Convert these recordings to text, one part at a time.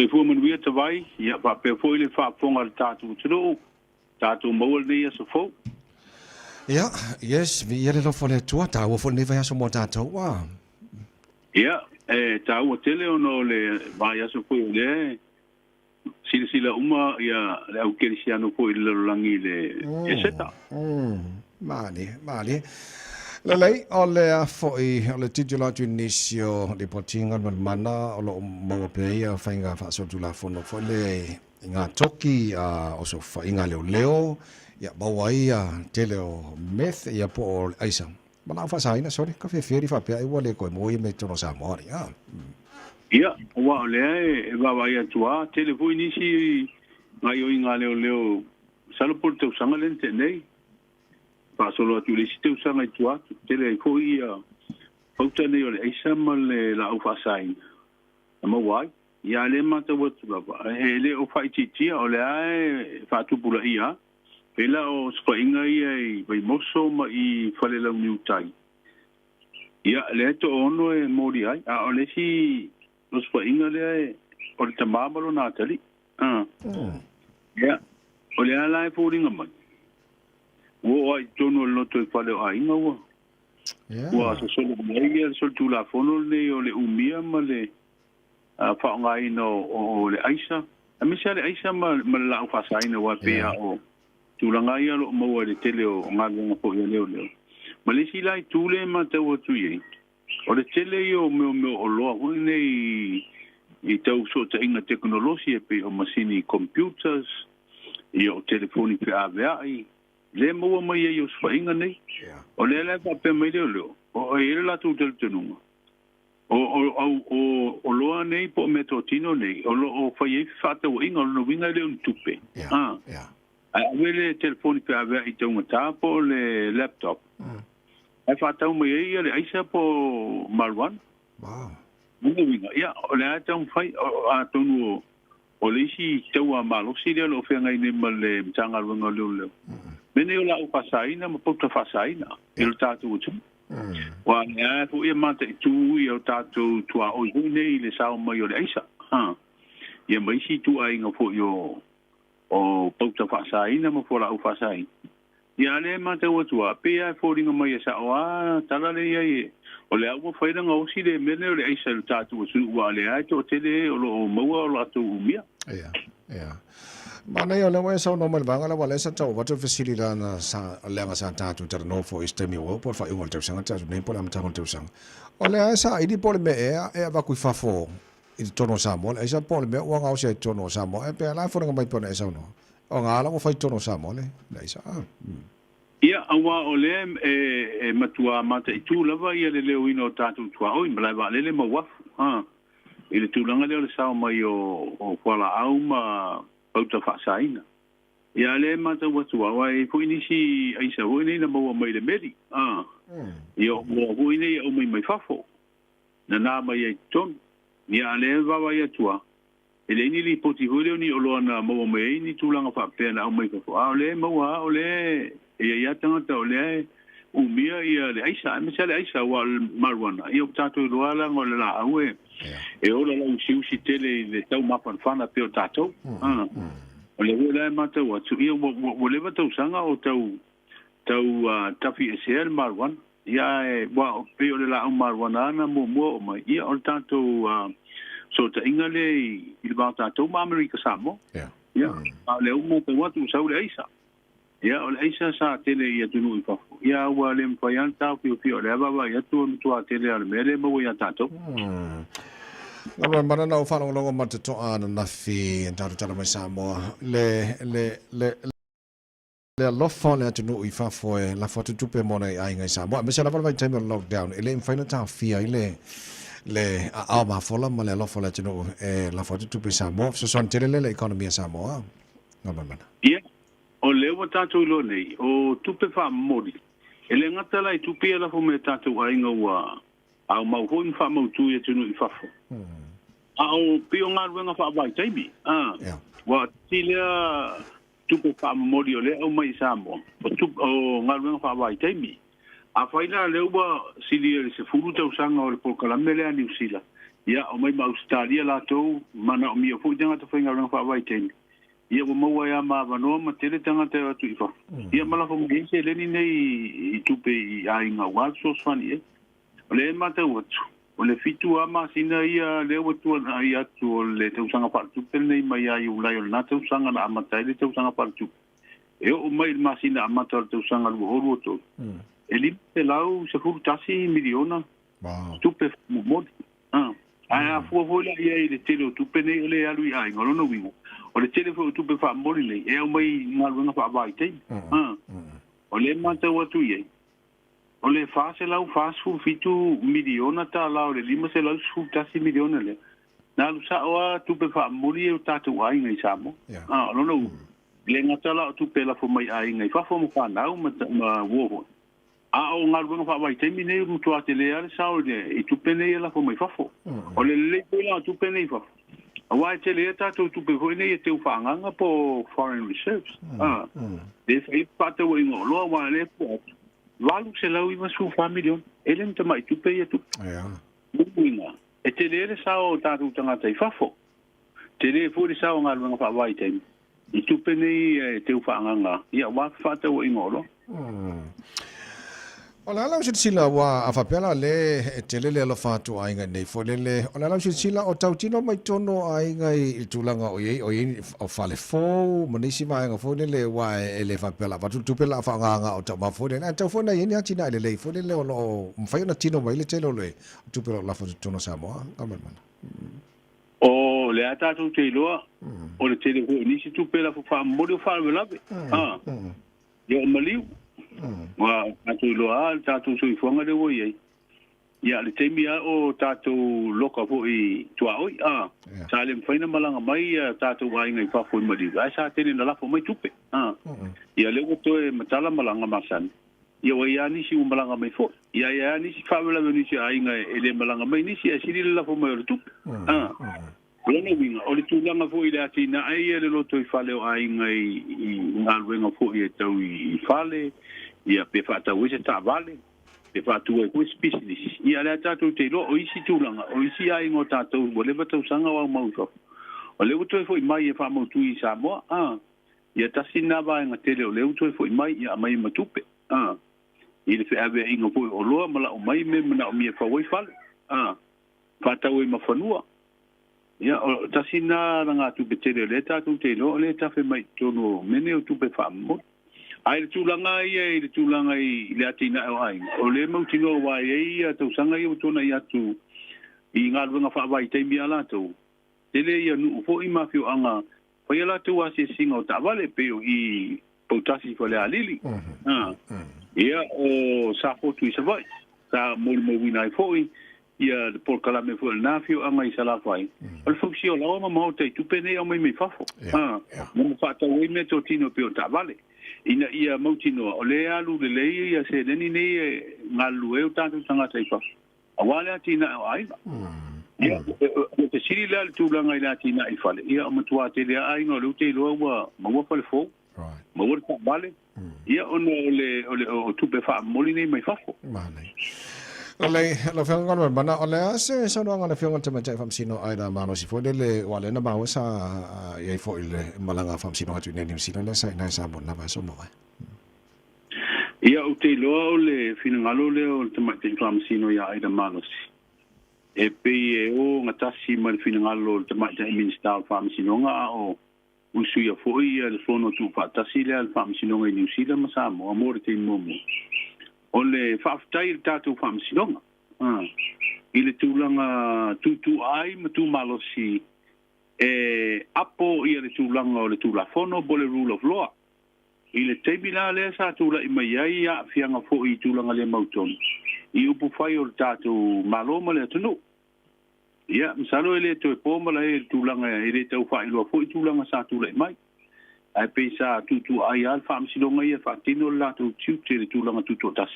Se fu man wia te vai, ia pa pe foi le fa fonga tatu tro. Tatu mo le ia so fo. Ja, yes, vi er lo for le tua ta wo for le vai so mo tatu wa. Ia, ta o tele ono le vai so fo le. Sila uma ia le au kelisiano fo le langi le seta. Mali. Le lei o le foi o le titolo tu inisio de potinga mana o lo mo pe ia fainga fa so tu la fono fo le nga toki o so fa inga leo ya bawai tele o meth ya po aisa mana fa saina sorry ka fe feri fa pe ai wale ko mo me tono sa mori ia wa le va vai tua tele fu inisi ngai o inga leo salo por te usanga lente nei pa solo tu le site usanga tua tele ko ia pauta nei o le aisa ma le la ufa sai ma wai ia le mata watu lava le o fai titia o le ai fa tu pula ia pela o spa inga ia i vai moso ma i fale la new tai ia le to ono e mori ai o le si lo spa inga le o le tamabalo na tali ia o le ala e furinga mai wo ai tono lo to fale ai inga wa wa so solo mai so tu la fono le o le umia ma le fa ngai no o le aisa a mi sale aisa ma la fa sai no wa pe o tu la ngai lo mo le tele o ngai po le le ma le si lai tu le ma te o tu ye o le tele yo me o lo o nei i tau so te inga teknologia pe o masini computers i o telefoni pe avai le mo mai yo fa inga nei o le la pa pe mai le o e la tu tel tenu o loa nei po metotino nei o fai fata o inga no vinga le un tupe a vele telefoni pe ave i tonga tapo le laptop ai fata o mai le aisa po malwan no vinga ia o le ata un fai a tonu o le si taua malo si le lo fenga nei male tanga lunga le mene o la o fasaina ma po fasaina il tatu tu wa ya fu e mate tu i o tatu tua o nei le sao mai o le aisa ia mai si tu ai nga fo yo o pauta fasaina mo fo la o fasaina ia le mate o tua pe ai fo ringa mai sa o tala le ia o le au fa ina o si le mene o le aisa le tatu su wa le ai to tele o lo mo o la tu mia ia mana yo le wa sa no mal banga la wala sa tau water facility na sa lenga sa tatu ter no fo istemi wo por fa ungol ter sanga tatu nei por am tangon ter sanga o le sa idi por me e va ku fa fo i tono sa mo e sa por me wa ngau se tono sa mo e pe la fo nga mai por e sa no o nga la ko fa tono sa mo le sa ia awa o le matua mata i tu lava ia le leo ino tatu tua o imla va le mo wa ile tu langa le sa mai o kwala au ma pauta fasaina ia le mata watu wa e fu inisi aisa wo nei na mo mai le meri io wo nei o mai fafo na mai e ton ia le va va ia tua ele ni li poti ho ni o lo na mo mai ni tu langa fa pe na o mai fafo le mo o le ia tanga o le o mia ia le aisa me sale aisa wa marwana io tato lo ala ngol la awe e ora la usi tele le tau mapa fana pe o tato o le wela mata wa tu ia wo le tau sanga o tau tafi esel marwan ia wa pe o la marwana na mo o mai ia o tato so ta ingale il ba tato ma america samo ia le mo te wa tu sa le aisa ia o le aisa sa tele ia tunu i fafu ia wa le mpayan tau pio le baba ia tu tele al mele mo ia tato Lama mana na ufana longo mate to ana na fi ndaro tala mai samo le lofo le atu i fa fo la foto tupe mona ai ngai samo me se la vai time lockdown ele infina ta fi le a ma fola ma le lofo le atu la foto tupe samo so son tele le economia samo ngama mana ia o le wa tatu lo nei o tupe fa modi ele ngata lai tupe la fo me tatu ai ngawa au mau hoi fa mau tu e tunu i fafo au pio ngarwenga fa vai taimi wa tilia tupe fa mori ole au mai samo o ngarwenga fa vai taimi a faila leuba silia se furu tau sanga o le polkalamele a New Zealand ia o mai ma Australia la to mana o mia fu janga to fainga ranga fa vai ten ia o mau ia ma no ma tele tanga te atu ifa ia mala fo ngi se le ni nei tu pe ai nga wa so fani le ma te o le fitu ama sina ia le o tu ia tu le te usanga pa tu pe nei mai ai u lai o na te usanga na ama tai le te usanga pa tu e o mai ma sina ama te usanga lu ho to ele te lau se fu tasi miliona tu pe mo a fu vola ia le tele tu pe nei le alu ai ngolo no wingo o le tele fu tu pe fa mori nei e o mai ngalu nga fa vai te o le ma te o tu ye o le fa se lau fa su fitu miliona ta lau le lima se lau su tasi miliona le na lu sa o tu pe fa mori e ta tu ai ngai samo no no le ngata la tu pe la fo mai ai ngai fa fo mo fa na ma wo a o ngal bunga fa vai te mine mu tu atele ale saule e tu pene la fo mai fa fo o le la tu pene fa a wai te le ta tu pe ho ne te fa nganga po foreign reserves de fe pata wo ngo lo wa le po valu se la wi ma su fa million ele te mai tu pe tu buina e te le sa o ta tu tanga te fa fo te le fo le sa o ngal bunga fa vai te i tu pene te fa nganga ia wa fa te wo ngo lo Ola la sila wa afapela le telele lo fatu ai ngai nei folele ola la sila o tautino mai tono ai ngai tulanga o ye o fale fo monisi mai nga folele wa ele fapela va tupela fa nga o ta ma folele na ta fona ye ni atina le folele o mfai na tino mai le telo le tupela la fo tono samoa kaman o le ata tu te lo o le tele ko ni si tupela fa mo de fa vela yo maliu wa atu lo al tatu sui fonga de wo ye ya le temia o tatu loka fo I tua oi sale mfaina malanga mai tatu ai ngai fa fo mali ai sa tene na la fo mai tupe ya le go to e matala malanga masan ya wa ya ni si malanga mai fo ya ni si fa vela ni si ai ngai ele malanga mai ni si asiri la fo mai tupe Lona winga o le tulanga fo I le atina ai le loto I fale o ai ngai ngalwenga fo I tau I fale ia pe fata wese ta vale pe fatu e ku specialist ia le tatu te lo o isi tulanga o isi ai ngo tatu bo le batu sanga wa mau so o le uto foi mai e fa mau tu I Samoa ia tasina va nga tele o le uto foi mai ia mai matupe ile fe ave ingo foi o loa mala o mai me na o mi fa wai fale fata we mafanua ia o tasina nga tu be tele le tatu te lo le ta fe mai tono mene o tu pe fa mo ai tulanga I le tulanga I le atina ai o le mau tino wa ia tu sanga I utona ia tu I ngalunga fa vai te mia la tu tele ia nu fo I mafio anga fa ia la tu ase singa o ta vale pe I potasi fo le alili ia o sa fo tu se vai sa mo wina fo ia por kala me fo na fio anga I sala fai al fo si o la ma mo te tu pene o me fafo mo fa ta we me to tino pe o ta vale ina ia mautino o le alu le ia se neni nei ngalu e tanto tanga taifa awale atina ai ia te siri le tu langa ina tina I fale ia o matua te le ai no lu te lo wa mo fale fo mo wor ta vale ia ono le o tu pe fa molini mai fafo Ole lo fianga ngana bana ole ase sa no ngana fianga tama tai famsino ai da mano si fo le wale na ba sa ye fo ile malanga famsino atu ne ni sina la sa na sa bon na ba so mo ia o te lo le finangalo le o tama tai famsino ia ai da mano si e pe e o ngata si mal finangalo tama tai minister famsino nga o usu ia fo ia le fono tu fa tasi le al famsino nga ni sila masamo amor te momo ole faftai tatu famsilonga ile tulanga tutu ai matu malosi apo ile tulanga ole tulafono bole rule of law ile tebila le sa tula imai ya fianga fo I tulanga le mauton I upu fai o tatu maloma le tunu ia msalo ile to pomba le tulanga ile tau fai lo fo I tulanga sa tula mai ai pesa tutu ai alfa amsilonga ia fatino la tu tutu le tulanga tutu tas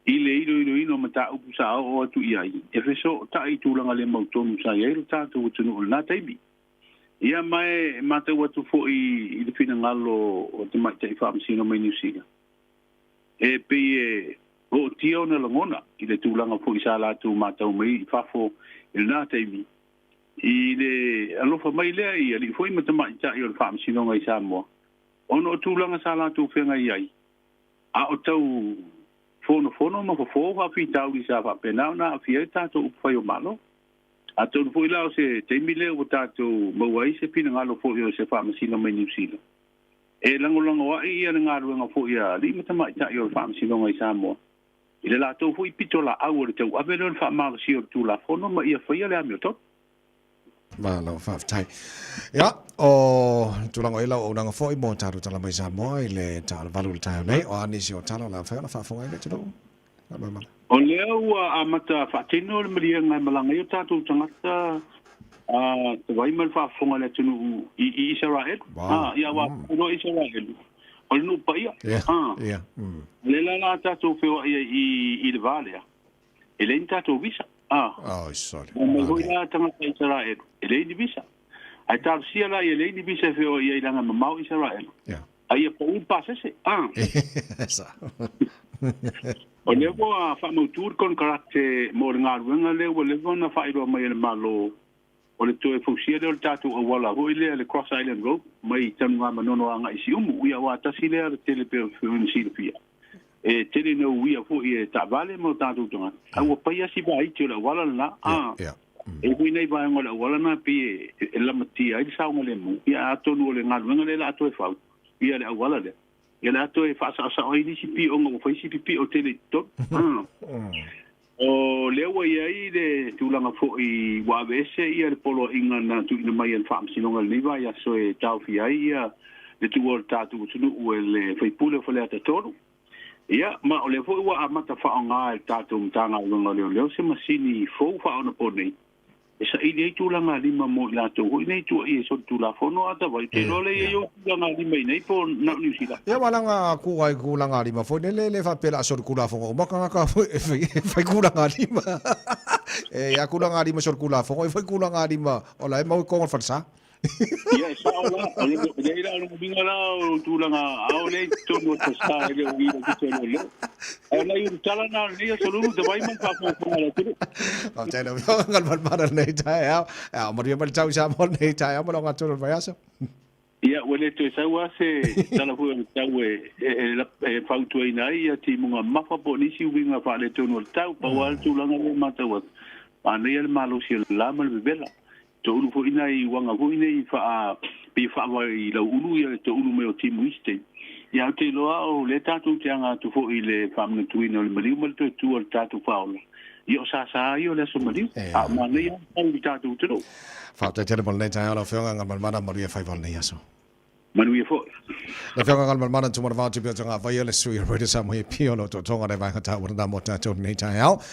ile ilo mata upu sa o tu ia e feso ta I tulanga le mautonu sa ia ta tu tunu na taibi ia mai mata watu fo I le fina ngalo o te mai te famsino mai niusia e pe o tio na longona i le tūlanga fo i sa la tu mātau mai i whafo i le nā teimi. I le alofa mai lea i ali foi matama i ta i o le whaamsinonga i Samoa. Ono o tūlanga sa la tu whenga i ai. A o tau fono ma fo whawhi tau i sa whapenau na a fia i tātou upwhai o malo. A tau foi lao se teimi lea o tātou mauai se pina ngalo fo i o se whaamasino mai New Zealand. E lango wa i ana ngā ruenga fo ia li matama i ta i o whaamsinonga i Samoa. I le lātou fo i pito la au o le tau avero le whaamalo si o tū la fono ma ia whaia le amio tot. Ma lau whaafitai. Ia, o tūlanga i lau o nanga fo i mō tāru tala mai Samoa i le tāra valu le tāu nei o anisi o tala o la whaia na whaafonga i le tino. O lea ua a mata whaatino le maria ngai malanga i o tātou tangata te waimal whaafonga le tino i Israel. Ia wa uno Israel. O le nupa ia. Ia. Le la tātou whewa ia i le vālea. E le tātou visa. Oh, sorry. Ma hoi la tangata Israel. E le ni visa. Ai tātou sia la i le ni visa whewa ia i langa mamau Israel. Ia. Ai e pa un pasese. Sa. O le wa whamautur kon karate mo le ngā ruenga le wa le wana whaeroa mai le malo o le toe fausia le o le tātou a wala hoi le Cross Island Road mai tanu ngā manono anga isi umu uia wa tasi le le tele pe whiuni si le pia. E tele no uia fo i e ta vale mo tātou tonga. A ua paia si ba iti o le wala na. E hui nei vai ngola wala na pi e lamatia i saunga le mu. Ia atonu o le ngā ruenga le la ato e whau. Ia le a wala le. Ia le ato e whaasa asa o ini si pi o ngā whaisi pi o tele tot. O lewa ia i le tūlanga fo i wawese ia le polo inga na tu ina mai an whaamsinonga le niwa ia so e tau fi ai ia le tu o tātu tunu ue le whaipule o whalea te toru. Ia, ma o le fo i wa amata wha o ngā e tātu mtanga o ngā leo se masini fo wha o na po nei. E sa i nei tūlanga lima mo i lātou hoi nei tū i e so tūla whono ata wai te role i o tūlanga lima i nei po na New Zealand. Ia walanga kuai kulanga lima fo ne le whapela so kula fongo maka ngaka fai kulanga lima. E ia kulanga lima so kula fongo fai kulanga lima o la e mau kongo whansa. Ia sa ola o le ira o le binga la o tūlanga au le tonu o tasa e le o ira ki tonu le. O la i tala na le so lulu te vai man whafonga la turu. O tēnā ngal marmara nei tai au. Au maria mal tau sa mo nei tai au malonga tūru vai aso. Ia wele te sau ase tala fu tau e fautu ai nai ia ti munga mafa po nisi winga fa le tonu o tau pa wal tūlanga le matau. Pa nei al malo si la mal bebela. To ulu fo ina i wanga fo ina i wha pi wha i lau ulu ia to ulu me o timu iste. Ia te loa o le tātou te anga tu fo i le whamna tuina o le mariu mal tu tu o le tātou whaola. I o sa i o le so mariu. A ma nei a i tātou te ro. Whautai tere mal nei tai ala whionga ngal malmana maria whaiwal nei aso. Manuia fo. Na whionga ngal malmana tumara whauti pia tonga vai ele sui roi sa mai pio no to tonga nei vai hata wana mo tātou nei tai au.